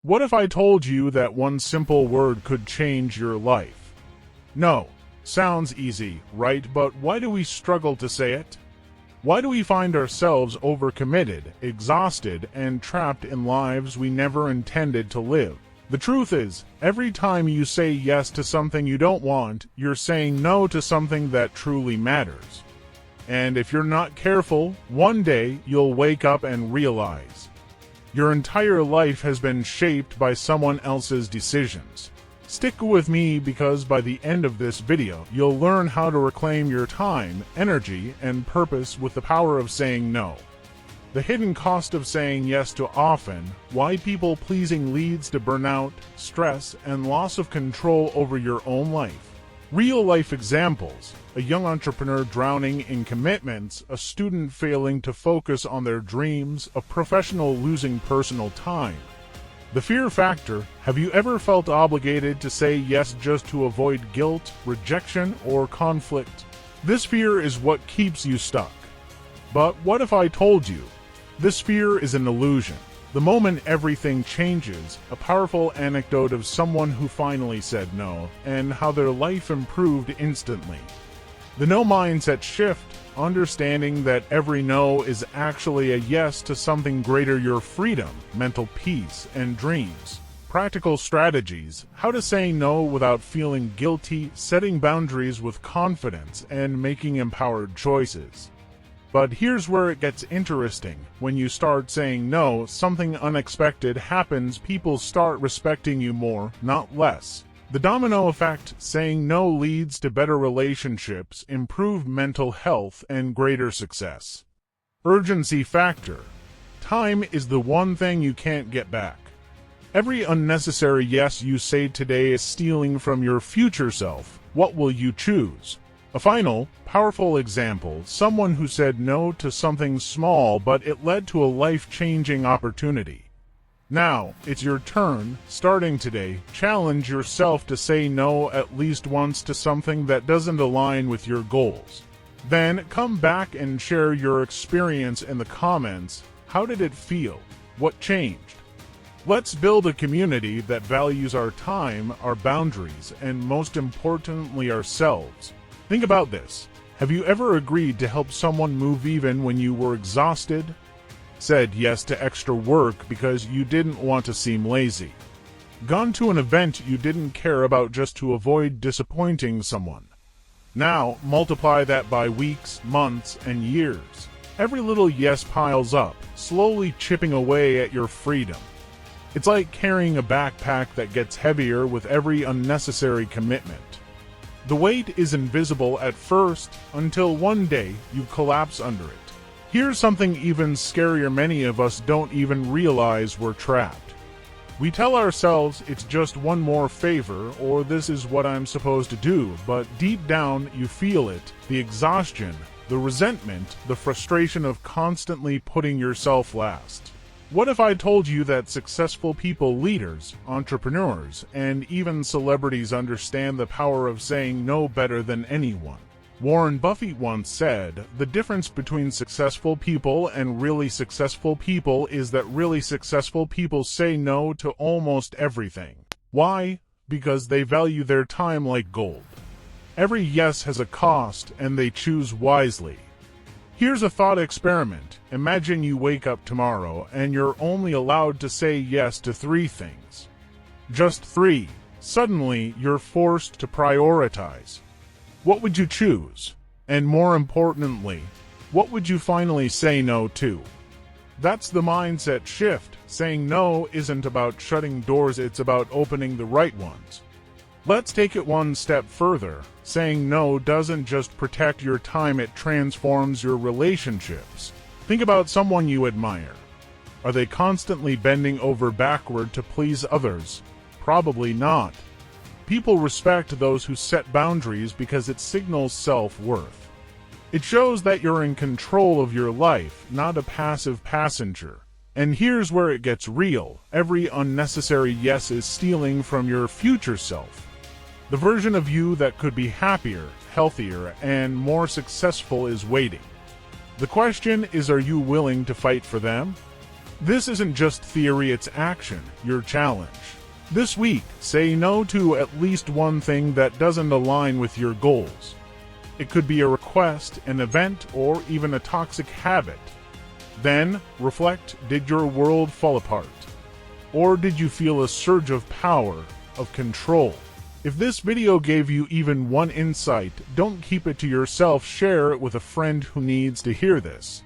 What if I told you that one simple word could change your life? No. Sounds easy, right? But why do we struggle to say it? Why do we find ourselves overcommitted, exhausted, and trapped in lives we never intended to live? The truth is, every time you say yes to something you don't want, you're saying no to something that truly matters. And if you're not careful, one day you'll wake up and realize your entire life has been shaped by someone else's decisions. Stick with me because by the end of this video, you'll learn how to reclaim your time, energy, and purpose with the power of saying no. The hidden cost of saying yes too often, why people-pleasing leads to burnout, stress, and loss of control over your own life. Real-life examples: a young entrepreneur drowning in commitments, a student failing to focus on their dreams, a professional losing personal time. The fear factor: have you ever felt obligated to say yes just to avoid guilt, rejection, or conflict? This fear is what keeps you stuck. But what if I told you this fear is an illusion? The moment everything changes, a powerful anecdote of someone who finally said no, and how their life improved instantly. The no mindset shift, understanding that every no is actually a yes to something greater: your freedom, mental peace, and dreams. Practical strategies: how to say no without feeling guilty, setting boundaries with confidence, and making empowered choices. But here's where it gets interesting. When you start saying no, something unexpected happens. People start respecting you more, not less. The domino effect: saying no leads to better relationships, improved mental health, and greater success. Urgency factor: time is the one thing you can't get back. Every unnecessary yes you say today is stealing from your future self. What will you choose? A final, powerful example: someone who said no to something small, but it led to a life-changing opportunity. Now, it's your turn. Starting today, challenge yourself to say no at least once to something that doesn't align with your goals. Then, come back and share your experience in the comments. How did it feel? What changed? Let's build a community that values our time, our boundaries, and most importantly, ourselves. Think about this. Have you ever agreed to help someone move even when you were exhausted? Said yes to extra work because you didn't want to seem lazy? Gone to an event you didn't care about just to avoid disappointing someone? Now, multiply that by weeks, months, and years. Every little yes piles up, slowly chipping away at your freedom. It's like carrying a backpack that gets heavier with every unnecessary commitment. The weight is invisible at first, until one day you collapse under it. Here's something even scarier: many of us don't even realize we're trapped. We tell ourselves it's just one more favor, or this is what I'm supposed to do, but deep down you feel it: the exhaustion, the resentment, the frustration of constantly putting yourself last. What if I told you that successful people, leaders, entrepreneurs, and even celebrities understand the power of saying no better than anyone? Warren Buffett once said, "The difference between successful people and really successful people is that really successful people say no to almost everything." Why? Because they value their time like gold. Every yes has a cost, and they choose wisely. Here's a thought experiment. Imagine you wake up tomorrow and you're only allowed to say yes to 3 things. Just 3. Suddenly, you're forced to prioritize. What would you choose? And more importantly, what would you finally say no to? That's the mindset shift. Saying no isn't about shutting doors, it's about opening the right ones. Let's take it one step further. Saying no doesn't just protect your time, it transforms your relationships. Think about someone you admire. Are they constantly bending over backward to please others? Probably not. People respect those who set boundaries because it signals self-worth. It shows that you're in control of your life, not a passive passenger. And here's where it gets real. Every unnecessary yes is stealing from your future self. The version of you that could be happier, healthier, and more successful is waiting. The question is, are you willing to fight for them? This isn't just theory, it's action, your challenge. This week, say no to at least one thing that doesn't align with your goals. It could be a request, an event, or even a toxic habit. Then, reflect, did your world fall apart? Or did you feel a surge of power, of control? If this video gave you even one insight, don't keep it to yourself, share it with a friend who needs to hear this.